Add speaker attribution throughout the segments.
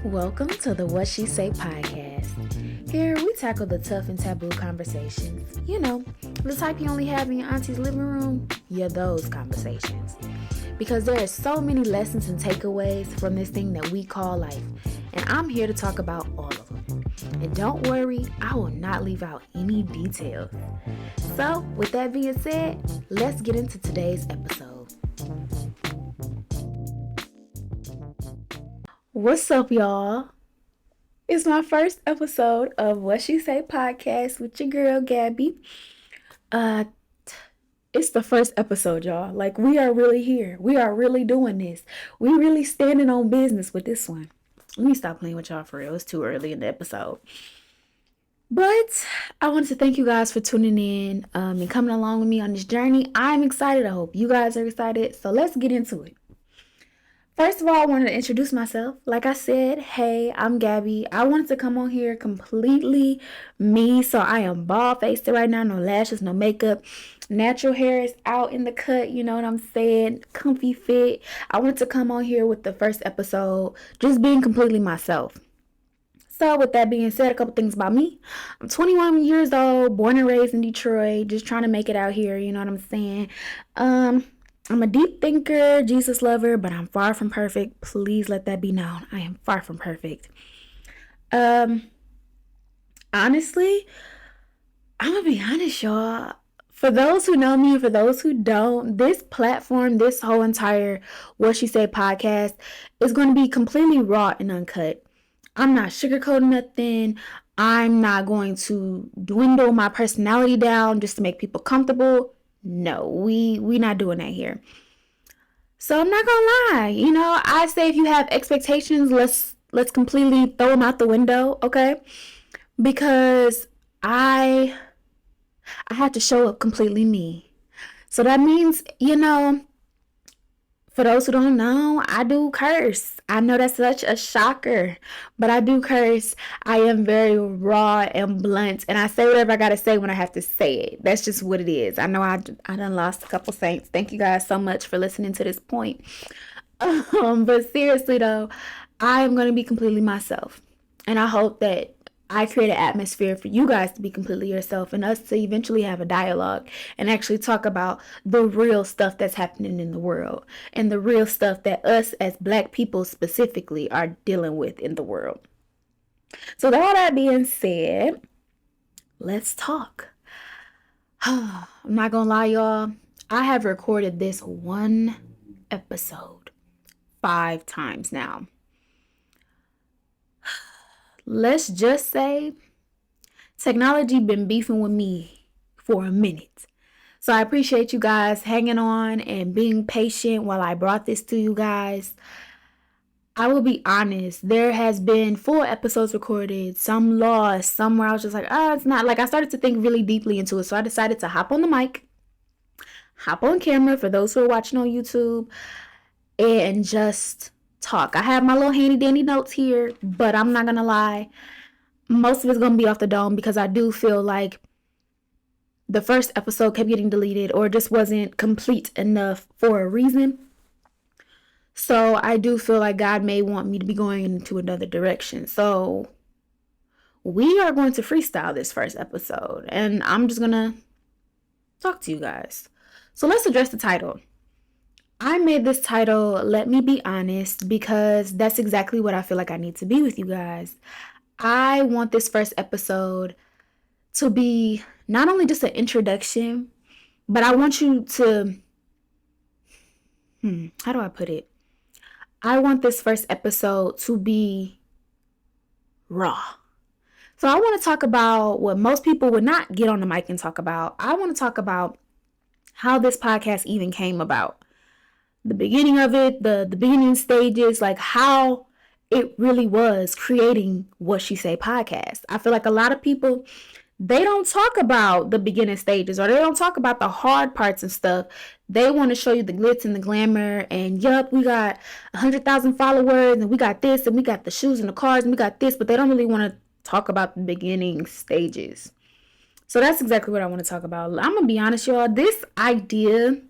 Speaker 1: Welcome to the What She Say podcast. Here we tackle the tough and taboo conversations. You know, the type you only have in your auntie's living room. Yeah, those conversations. Because there are so many lessons and takeaways from this thing that we call life. And I'm here to talk about all of them. And don't worry, I will not leave out any details. So, with that being said, let's get into today's episode. What's up, y'all? It's my first episode of What She Say podcast with your girl, Gabby. It's the first episode, y'all. Like, we are really here. We are really doing this. We really standing on business with this one. Let me stop playing with y'all for real. It's too early in the episode. But I wanted to thank you guys for tuning in and coming along with me on this journey. I'm excited. I hope you guys are excited. So let's get into it. First of all, I wanted to introduce myself. Like I said, hey, I'm Gabby. I wanted to come on here completely me. So I am bald-faced right now. No lashes, no makeup. Natural hair is out in the cut. You know what I'm saying? Comfy fit. I wanted to come on here with the first episode, just being completely myself. So with that being said, a couple things about me. I'm 21 years old, born and raised in Detroit, just trying to make it out here. You know what I'm saying? I'm a deep thinker, Jesus lover, but I'm far from perfect. Please let that be known. I am far from perfect. Honestly, I'm going to be honest, y'all. For those who know me and for those who don't, this platform, this whole entire What She Said podcast is going to be completely raw and uncut. I'm not sugarcoating nothing. I'm not going to dwindle my personality down just to make people comfortable. No, we not doing that here. So I'm not gonna lie, I say if you have expectations, let's completely throw them out the window, okay? Because I had to show up completely me. So that means, for those who don't know, I do curse. I know that's such a shocker, but I do curse. I am very raw and blunt, and I say whatever I gotta say when I have to say it. That's just what it is. I know I done lost a couple saints. Thank you guys so much for listening to this point. But seriously though, I am gonna be completely myself, and I hope that I create an atmosphere for you guys to be completely yourself and us to eventually have a dialogue and actually talk about the real stuff that's happening in the world and the real stuff that us as Black people specifically are dealing with in the world. So with all that being said, let's talk. I'm not gonna lie, y'all. I have recorded this one episode 5 times now. Let's just say technology been beefing with me for a minute. So I appreciate you guys hanging on and being patient while I brought this to you guys. I will be honest, there has been 4 episodes recorded, some lost, some where I was just like, it's not. Like, I started to think really deeply into it. So I decided to hop on the mic, hop on camera for those who are watching on YouTube, and just talk. I have my little handy dandy notes here, but I'm not gonna lie, most of it's gonna be off the dome because I do feel like the first episode kept getting deleted or just wasn't complete enough for a reason. So I do feel like God may want me to be going into another direction. So we are going to freestyle this first episode, and I'm just gonna talk to you guys. So let's address the title. I made this title, Let Me Be Honest, because that's exactly what I feel like I need to be with you guys. I want this first episode to be not only just an introduction, but I want you to, how do I put it? I want this first episode to be raw. So I want to talk about what most people would not get on the mic and talk about. I want to talk about how this podcast even came about. The beginning of it, the beginning stages, like how it really was creating What She Say podcast. I feel like a lot of people, they don't talk about the beginning stages or they don't talk about the hard parts and stuff. They want to show you the glitz and the glamour and yup, we got 100,000 followers and we got this and we got the shoes and the cars and we got this, but they don't really want to talk about the beginning stages. So that's exactly what I want to talk about. I'm going to be honest, y'all. This idea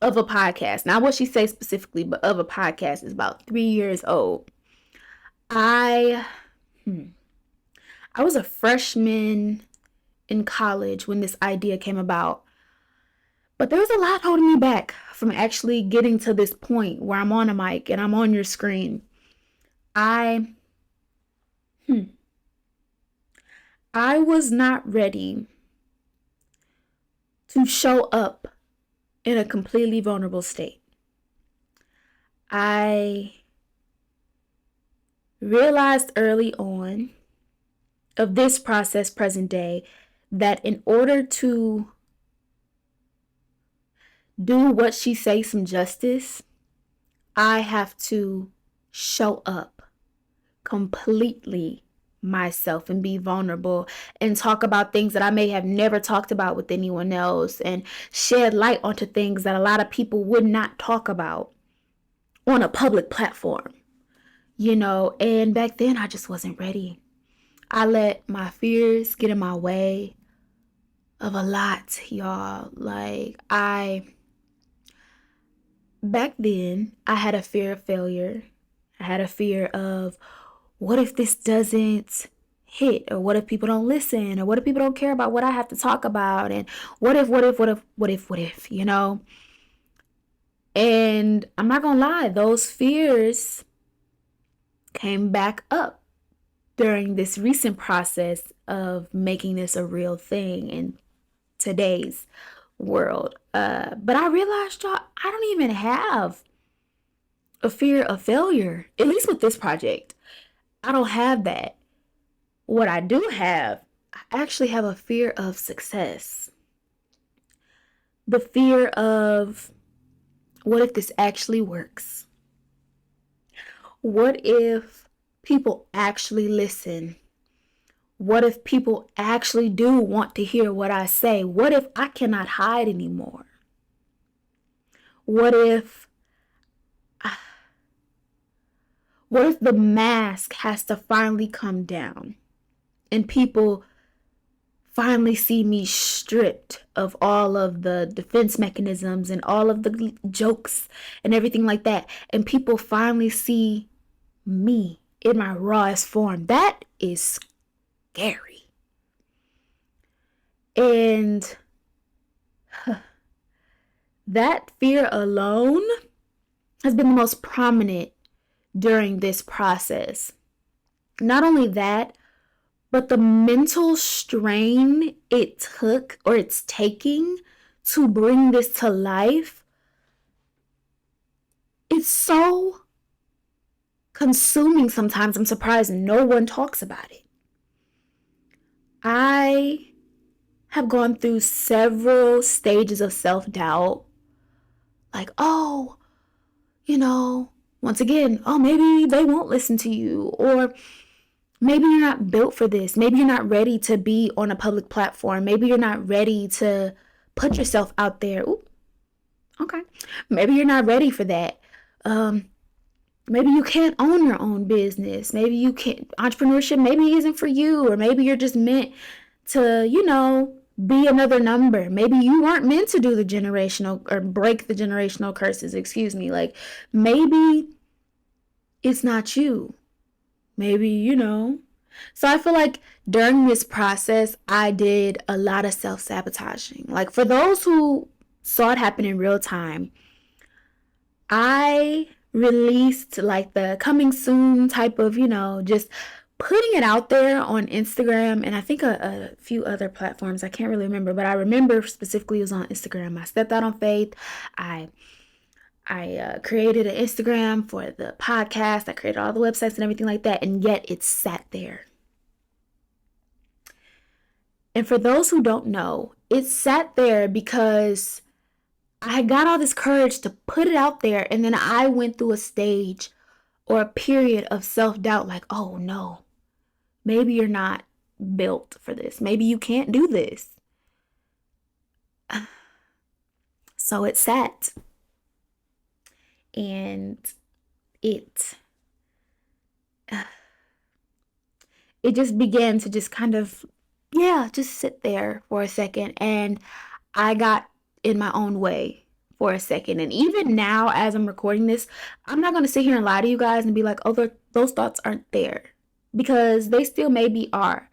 Speaker 1: of a podcast, not what she says specifically, but of a podcast, is about 3 years old. I I was a freshman in college when this idea came about. But there was a lot holding me back from actually getting to this point where I'm on a mic and I'm on your screen. I I was not ready to show up in a completely vulnerable state. I realized early on of this process, present day, that in order to do what she say some justice, I have to show up completely myself and be vulnerable and talk about things that I may have never talked about with anyone else and shed light onto things that a lot of people would not talk about on a public platform, and back then I just wasn't ready. I let my fears get in my way of a lot, y'all. Back then, I had a fear of failure. I had a fear of, what if this doesn't hit? Or what if people don't listen? Or what if people don't care about what I have to talk about? And what if, And I'm not gonna lie, those fears came back up during this recent process of making this a real thing in today's world. But I realized, y'all, I don't even have a fear of failure, at least with this project. I don't have that. What I do have, I actually have a fear of success. The fear of, what if this actually works? What if people actually listen? What if people actually do want to hear what I say? What if I cannot hide anymore? What if the mask has to finally come down and people finally see me stripped of all of the defense mechanisms and all of the jokes and everything like that, and people finally see me in my rawest form? That is scary. And that fear alone has been the most prominent during this process. Not only that, but the mental strain it took, or it's taking, to bring this to life, it's so consuming sometimes. I'm surprised no one talks about it. I have gone through several stages of self-doubt. Like, once again, maybe they won't listen to you, or maybe you're not built for this. Maybe you're not ready to be on a public platform. Maybe you're not ready to put yourself out there. Ooh, okay. Maybe you're not ready for that. Maybe you can't own your own business. Maybe you can't. Entrepreneurship maybe isn't for you, or maybe you're just meant to, be another number. Maybe you weren't meant to do the generational, or break the generational curses, excuse me. Like, maybe it's not you. Maybe. So I feel like during this process, I did a lot of self-sabotaging. Like, for those who saw it happen in real time, I released like the coming soon type of, just putting it out there on Instagram, and I think a few other platforms. I can't really remember, but I remember specifically it was on Instagram. I stepped out on faith. I created an Instagram for the podcast. I created all the websites and everything like that, and yet it sat there. And for those who don't know, it sat there because I got all this courage to put it out there, and then I went through a stage or a period of self-doubt, like, oh no, maybe you're not built for this. Maybe you can't do this. So it sat, and it just began to just kind of, just sit there for a second, and I got in my own way for a second. And even now, as I'm recording this, I'm not going to sit here and lie to you guys and be like, oh, those thoughts aren't there, because they still maybe are.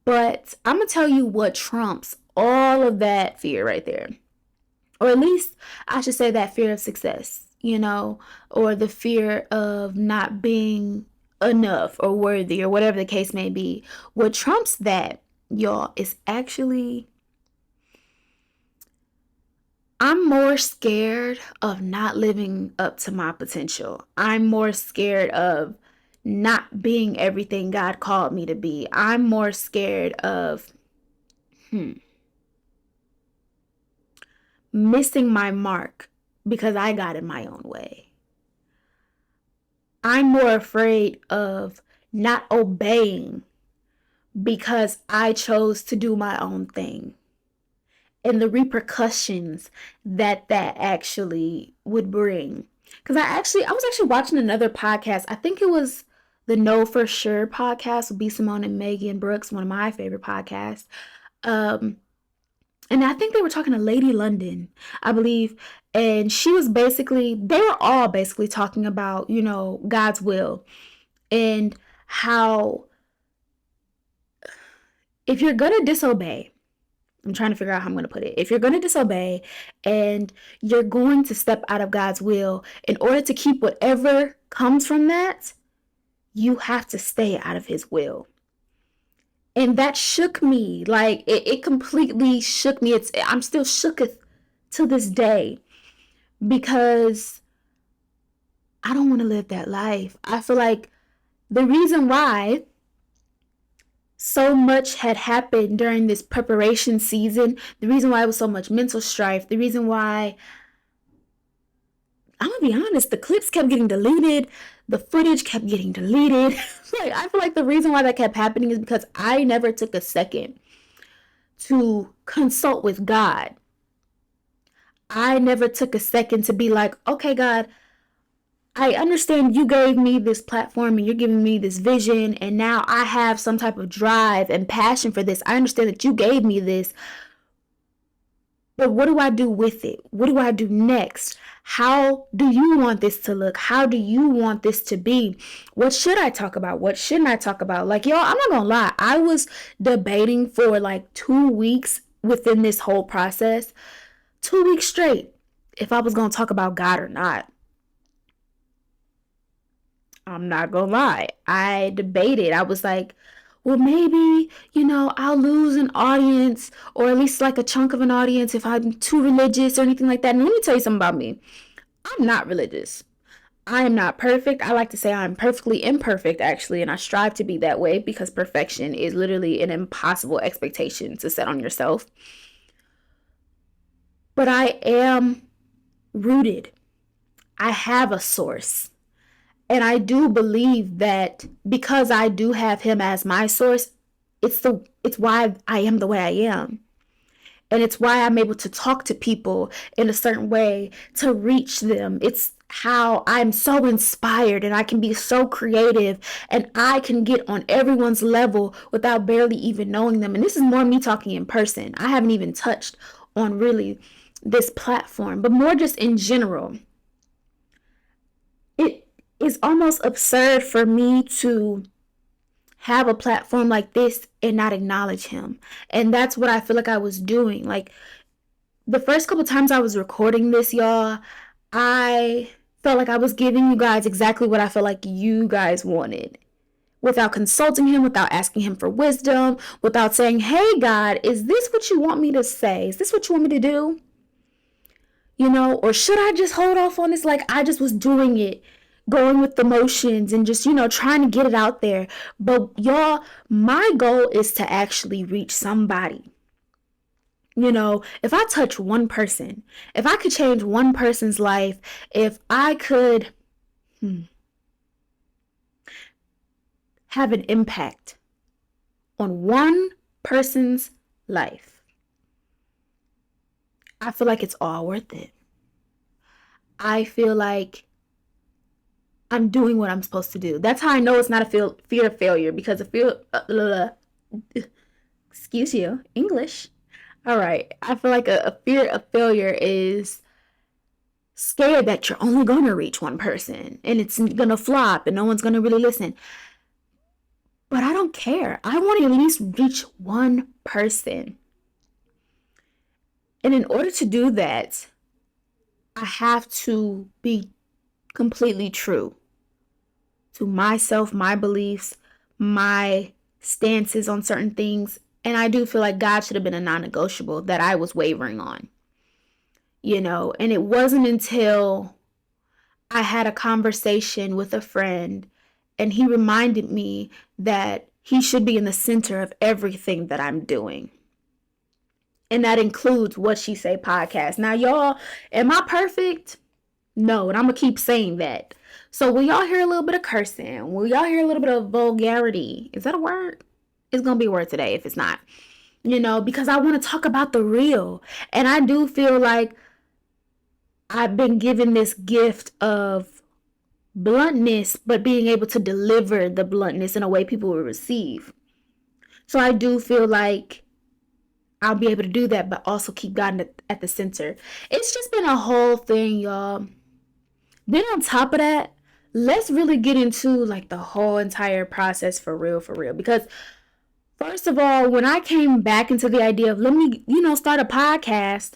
Speaker 1: But I'm going to tell you what trumps all of that fear right there. Or at least I should say that fear of success, or the fear of not being enough or worthy or whatever the case may be. What trumps that, y'all, is actually, I'm more scared of not living up to my potential. I'm more scared of not being everything God called me to be. I'm more scared of missing my mark because I got in my own way. I'm more afraid of not obeying because I chose to do my own thing, and the repercussions that actually would bring. Because I was actually watching another podcast. I think it was the Know For Sure podcast with B. Simone and Megan Brooks, one of my favorite podcasts. And I think they were talking to Lady London, I believe. And they were all basically talking about, God's will, and how if you're going to disobey, I'm trying to figure out how I'm going to put it. If you're going to disobey and you're going to step out of God's will, in order to keep whatever comes from that, you have to stay out of his will. And that shook me. Like, it completely shook me. I'm still shooketh to this day, because I don't want to live that life. I feel like the reason why so much had happened during this preparation season, the reason why it was so much mental strife, the reason why, I'm gonna be honest, the clips kept getting deleted, the footage kept getting deleted. I feel like the reason why that kept happening is because I never took a second to consult with God. I never took a second to be like, okay, God, I understand you gave me this platform and you're giving me this vision, and now I have some type of drive and passion for this. I understand that you gave me this, but what do I do with it? What do I do next? How do you want this to look? How do you want this to be? What should I talk about? What shouldn't I talk about? Like, y'all, I'm not gonna lie. I was debating for like 2 weeks within this whole process, 2 weeks straight, if I was gonna talk about God or not. I'm not gonna lie. I debated. I was like, well, maybe, I'll lose an audience, or at least like a chunk of an audience, if I'm too religious or anything like that. And let me tell you something about me. I'm not religious. I am not perfect. I like to say I'm perfectly imperfect, actually, and I strive to be that way, because perfection is literally an impossible expectation to set on yourself. But I am rooted. I have a source. And I do believe that because I do have him as my source, it's why I am the way I am. And it's why I'm able to talk to people in a certain way to reach them. It's how I'm so inspired and I can be so creative and I can get on everyone's level without barely even knowing them. And this is more me talking in person. I haven't even touched on really this platform, but more just in general. It is almost absurd for me to have a platform like this and not acknowledge him. And that's what I feel like I was doing. Like, the first couple times I was recording this, y'all, I felt like I was giving you guys exactly what I felt like you guys wanted, without consulting him, without asking him for wisdom, without saying, hey, God, is this what you want me to say? Is this what you want me to do? Or should I just hold off on this? Like, I just was doing it, going with the motions and just, trying to get it out there. But y'all, my goal is to actually reach somebody. If I touch one person, if I could change one person's life, if I could have an impact on one person's life, I feel like it's all worth it. I feel like I'm doing what I'm supposed to do. That's how I know it's not a fear of failure, because excuse you, English. All right. I feel like a fear of failure is scared that you're only going to reach one person and it's going to flop and no one's going to really listen. But I don't care. I want to at least reach one person. And in order to do that, I have to be completely true to myself, my beliefs, my stances on certain things. And I do feel like God should have been a non-negotiable that I was wavering on. And it wasn't until I had a conversation with a friend and he reminded me that he should be in the center of everything that I'm doing. And that includes What She Say podcast. Now, y'all, am I perfect? No, and I'm going to keep saying that. So will y'all hear a little bit of cursing? Will y'all hear a little bit of vulgarity? Is that a word? It's going to be a word today if it's not. Because I want to talk about the real. And I do feel like I've been given this gift of bluntness, but being able to deliver the bluntness in a way people will receive. So I do feel like I'll be able to do that, but also keep God at the center. It's just been a whole thing, y'all. Then on top of that, let's really get into like the whole entire process for real. Because first of all, when I came back into the idea of let me, start a podcast,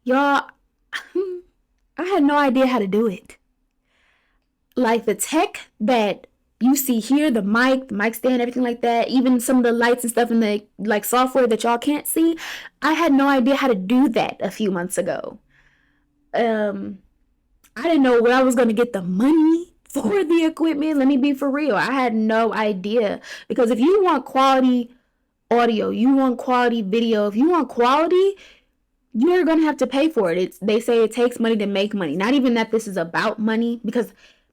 Speaker 1: y'all, I had no idea how to do it. Like the tech that you see here, the mic stand, everything like that, even some of the lights and stuff in the like software that y'all can't see, I had no idea how to do that a few months ago. I didn't know where I was going to get the money for the equipment. Let me be for real. I had no idea. Because if you want quality audio, you want quality video, if you want quality, you're going to have to pay for it. They say it takes money to make money. Not even that this is about money. Because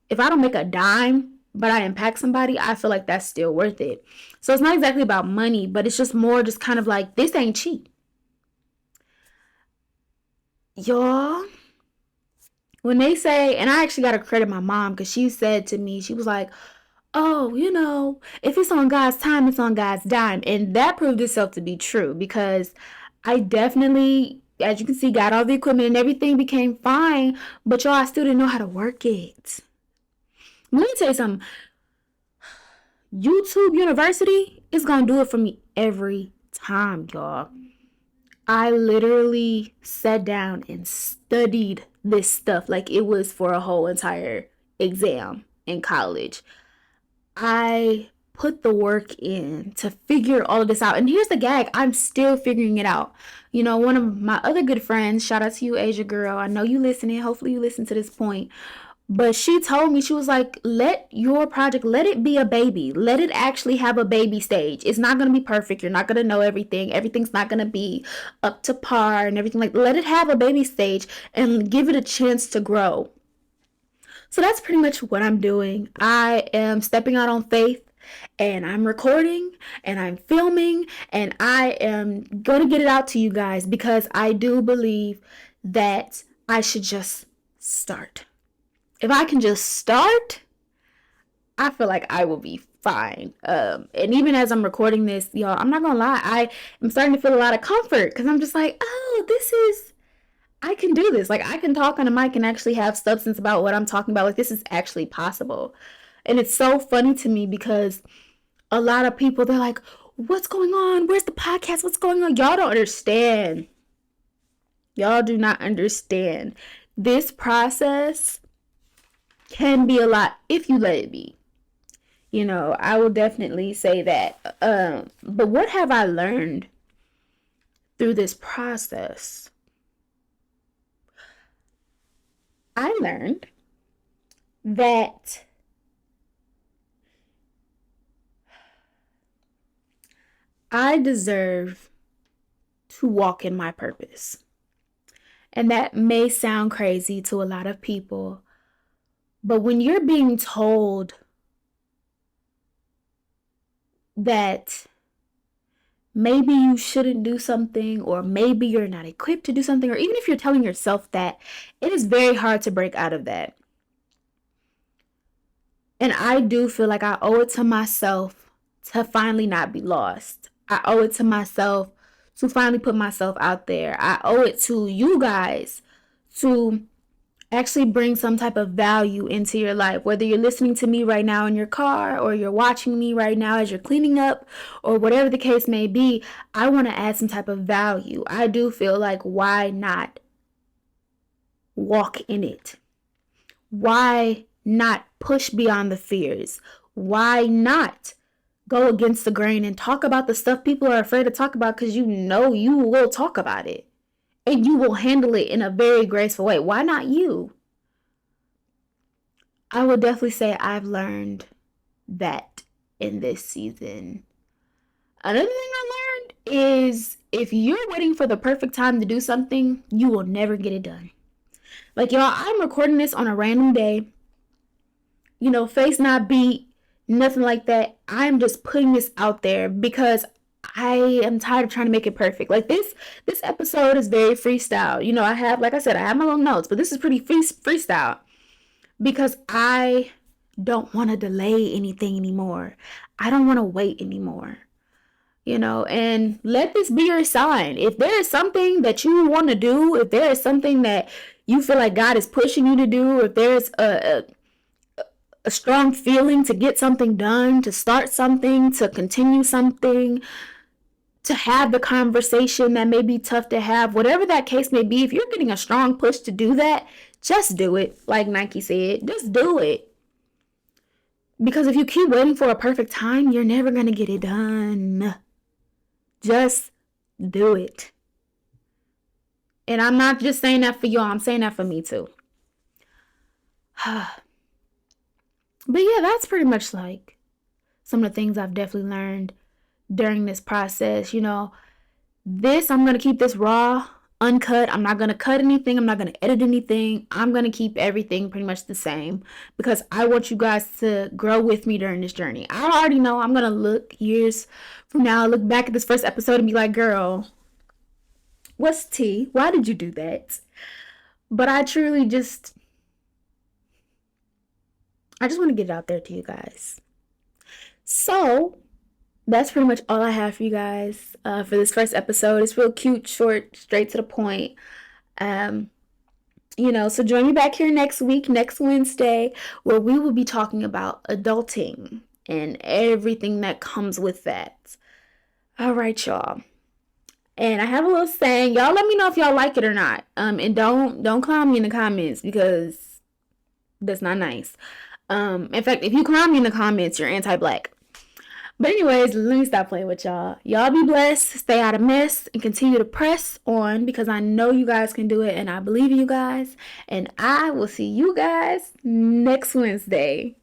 Speaker 1: if I don't make a dime, but I impact somebody, I feel like that's still worth it. So it's not exactly about money, but it's just more just kind of like, this ain't cheap. Y'all, when they say, and I actually got to credit my mom because she said to me, she was like, oh, if it's on God's time, it's on God's dime. And that proved itself to be true because I definitely, as you can see, got all the equipment and everything became fine. But y'all, I still didn't know how to work it. Let me tell you something. YouTube University is going to do it for me every time, y'all. I literally sat down and studied this stuff like it was for a whole entire exam in college. I put the work in to figure all of this out. And here's the gag. I'm still figuring it out. One of my other good friends, shout out to you, Asia girl. I know you listening. Hopefully you listen to this point. But she told me, she was like, let your project, let it be a baby. Let it actually have a baby stage. It's not going to be perfect. You're not going to know everything. Everything's not going to be up to par and everything. Like, let it have a baby stage and give it a chance to grow. So that's pretty much what I'm doing. I am stepping out on faith and I'm recording and I'm filming and I am going to get it out to you guys because I do believe that I should just start. If I can just start, I feel like I will be fine. And even as I'm recording this, y'all, I'm not gonna lie, I am starting to feel a lot of comfort because I'm just like, oh, I can do this. Like I can talk on a mic and actually have substance about what I'm talking about. Like this is actually possible. And it's so funny to me because a lot of people, they're like, what's going on? Where's the podcast? What's going on? Y'all don't understand. Y'all do not understand. This process can be a lot if you let it be. I will definitely say that. But what have I learned through this process? I learned that I deserve to walk in my purpose. And that may sound crazy to a lot of people. But when you're being told that maybe you shouldn't do something or maybe you're not equipped to do something, or even if you're telling yourself that, it is very hard to break out of that. And I do feel like I owe it to myself to finally not be lost. I owe it to myself to finally put myself out there. I owe it to you guys to actually bring some type of value into your life. Whether you're listening to me right now in your car, or you're watching me right now as you're cleaning up, or whatever the case may be, I want to add some type of value. I do feel like, why not walk in it? Why not push beyond the fears? Why not go against the grain and talk about the stuff people are afraid to talk about, because you know you will talk about it and you will handle it in a very graceful way? Why not you? I would definitely say I've learned that in this season. Another thing I learned is, if you're waiting for the perfect time to do something, you will never get it done. Like, y'all, I'm recording this on a random day. Face not beat, nothing like that. I'm just putting this out there because I am tired of trying to make it perfect. Like, this episode is very freestyle. I have, like I said, I have my little notes, but this is pretty freestyle because I don't want to delay anything anymore. I don't want to wait anymore. And let this be your sign. If there is something that you want to do, if there is something that you feel like God is pushing you to do, if there's a strong feeling to get something done, to start something, to continue something, to have the conversation that may be tough to have, whatever that case may be, if you're getting a strong push to do that, just do it. Like Nike said, just do it. Because if you keep waiting for a perfect time, you're never going to get it done. Just do it. And I'm not just saying that for y'all, I'm saying that for me too. But yeah, that's pretty much like some of the things I've definitely learned during this process. I'm going to keep this raw, uncut. I'm not going to cut anything. I'm not going to edit anything. I'm going to keep everything pretty much the same because I want you guys to grow with me during this journey. I already know I'm going to look years from now, look back at this first episode and be like, girl, what's tea? Why did you do that? But I truly just want to get it out there to you guys. So that's pretty much all I have for you guys for this first episode. It's real cute, short, straight to the point. So join me back here next week, next Wednesday, where we will be talking about adulting and everything that comes with that. All right, y'all. And I have a little saying. Y'all let me know if y'all like it or not. And don't clown me in the comments because that's not nice. In fact, if you clown me in the comments, you're anti-black. But anyways, let me stop playing with y'all. Y'all be blessed, stay out of mess, and continue to press on because I know you guys can do it and I believe in you guys. And I will see you guys next Wednesday.